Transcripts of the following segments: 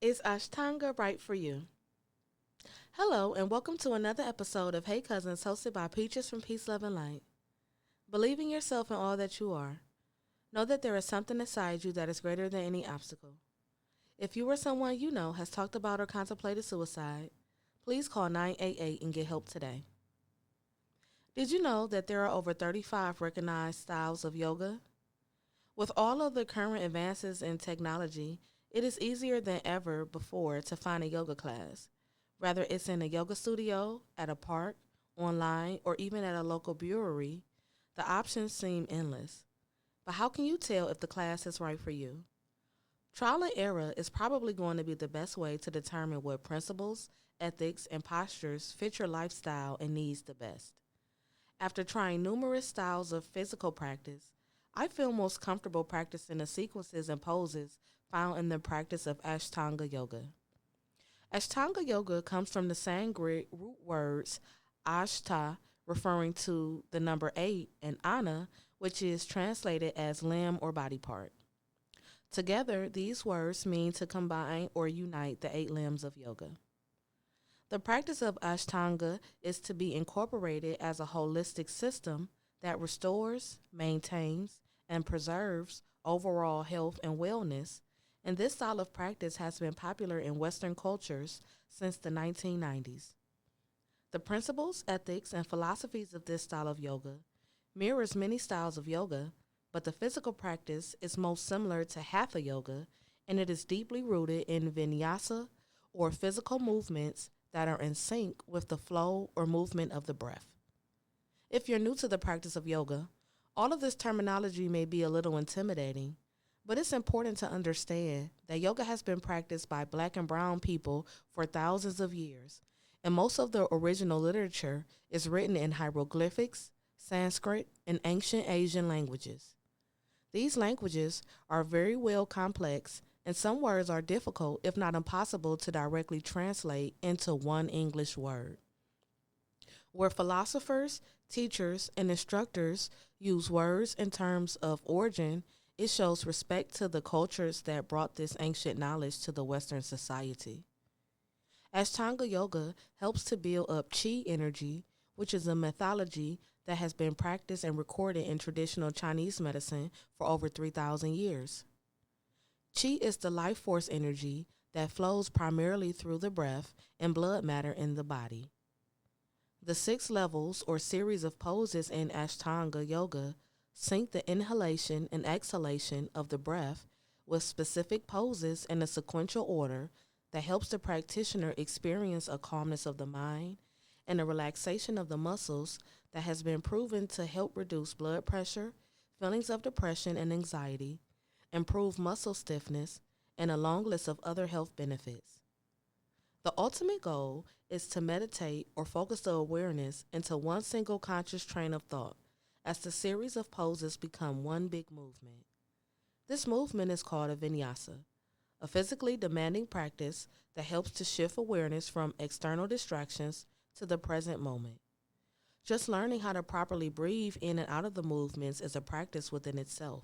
Is Ashtanga right for you? Hello, and welcome to another episode of Hey Cousins, hosted by Peaches from Peace, Love, and Light. Believe in yourself and all that you are. Know that there is something inside you that is greater than any obstacle. If you or someone you know has talked about or contemplated suicide, please call 988 and get help today. Did you know that there are over 35 recognized styles of yoga? With all of the current advances in technology, it is easier than ever before to find a yoga class. Whether it's in a yoga studio, at a park, online, or even at a local brewery, the options seem endless. But how can you tell if the class is right for you? Trial and error is probably going to be the best way to determine what principles, ethics, and postures fit your lifestyle and needs the best. After trying numerous styles of physical practice, I feel most comfortable practicing the sequences and poses found in the practice of Ashtanga Yoga. Ashtanga Yoga comes from the Sanskrit root words Ashta, referring to the number 8, and Ana, which is translated as limb or body part. Together, these words mean to combine or unite the 8 limbs of yoga. The practice of Ashtanga is to be incorporated as a holistic system that restores, maintains, and preserves overall health and wellness, and this style of practice has been popular in Western cultures since the 1990s. The principles, ethics, and philosophies of this style of yoga mirrors many styles of yoga, but the physical practice is most similar to hatha yoga, and it is deeply rooted in vinyasa or physical movements that are in sync with the flow or movement of the breath. If you're new to the practice of yoga, all of this terminology may be a little intimidating, but it's important to understand that yoga has been practiced by black and brown people for thousands of years, and most of the original literature is written in hieroglyphics, Sanskrit, and ancient Asian languages. These languages are very well complex, and some words are difficult, if not impossible, to directly translate into one English word. Where philosophers, teachers, and instructors use words in terms of origin, it shows respect to the cultures that brought this ancient knowledge to the Western society. Ashtanga Yoga helps to build up chi energy, which is a mythology that has been practiced and recorded in traditional Chinese medicine for over 3,000 years. Chi is the life force energy that flows primarily through the breath and blood matter in the body. The 6 levels or series of poses in Ashtanga Yoga sync the inhalation and exhalation of the breath with specific poses in a sequential order that helps the practitioner experience a calmness of the mind and a relaxation of the muscles that has been proven to help reduce blood pressure, feelings of depression and anxiety, improve muscle stiffness, and a long list of other health benefits. The ultimate goal is to meditate or focus the awareness into one single conscious train of thought as the series of poses become one big movement. This movement is called a vinyasa, a physically demanding practice that helps to shift awareness from external distractions to the present moment. Just learning how to properly breathe in and out of the movements is a practice within itself.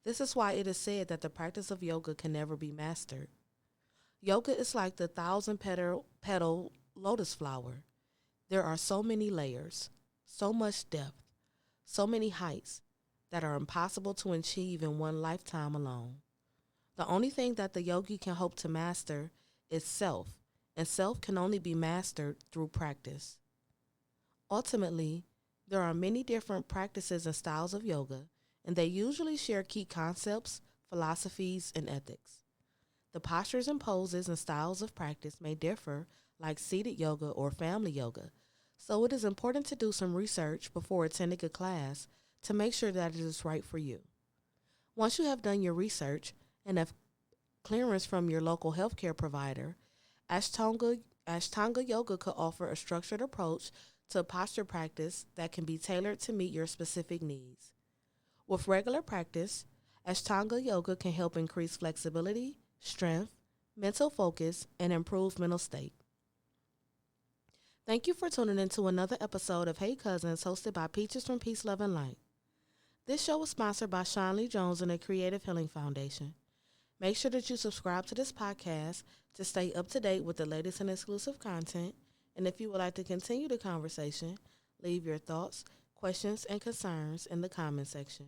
This is why it is said that the practice of yoga can never be mastered. Yoga is like the thousand petal lotus flower. There are so many layers, so much depth, so many heights that are impossible to achieve in one lifetime alone. The only thing that the yogi can hope to master is self, and self can only be mastered through practice. Ultimately, there are many different practices and styles of yoga, and they usually share key concepts, philosophies, and ethics. The postures and poses and styles of practice may differ, like seated yoga or family yoga, so it is important to do some research before attending a class to make sure that it is right for you. Once you have done your research and have clearance from your local healthcare provider, Ashtanga, Ashtanga Yoga could offer a structured approach to posture practice that can be tailored to meet your specific needs. With regular practice, Ashtanga Yoga can help increase flexibility, strength, mental focus, and improve mental state. Thank you for tuning in to another episode of Hey Cousins, hosted by Peaches from Peace, Love, and Light. This show is sponsored by Sean Lee Jones and the Creative Healing Foundation. Make sure that you subscribe to this podcast to stay up to date with the latest and exclusive content. And if you would like to continue the conversation, leave your thoughts, questions, and concerns in the comment section.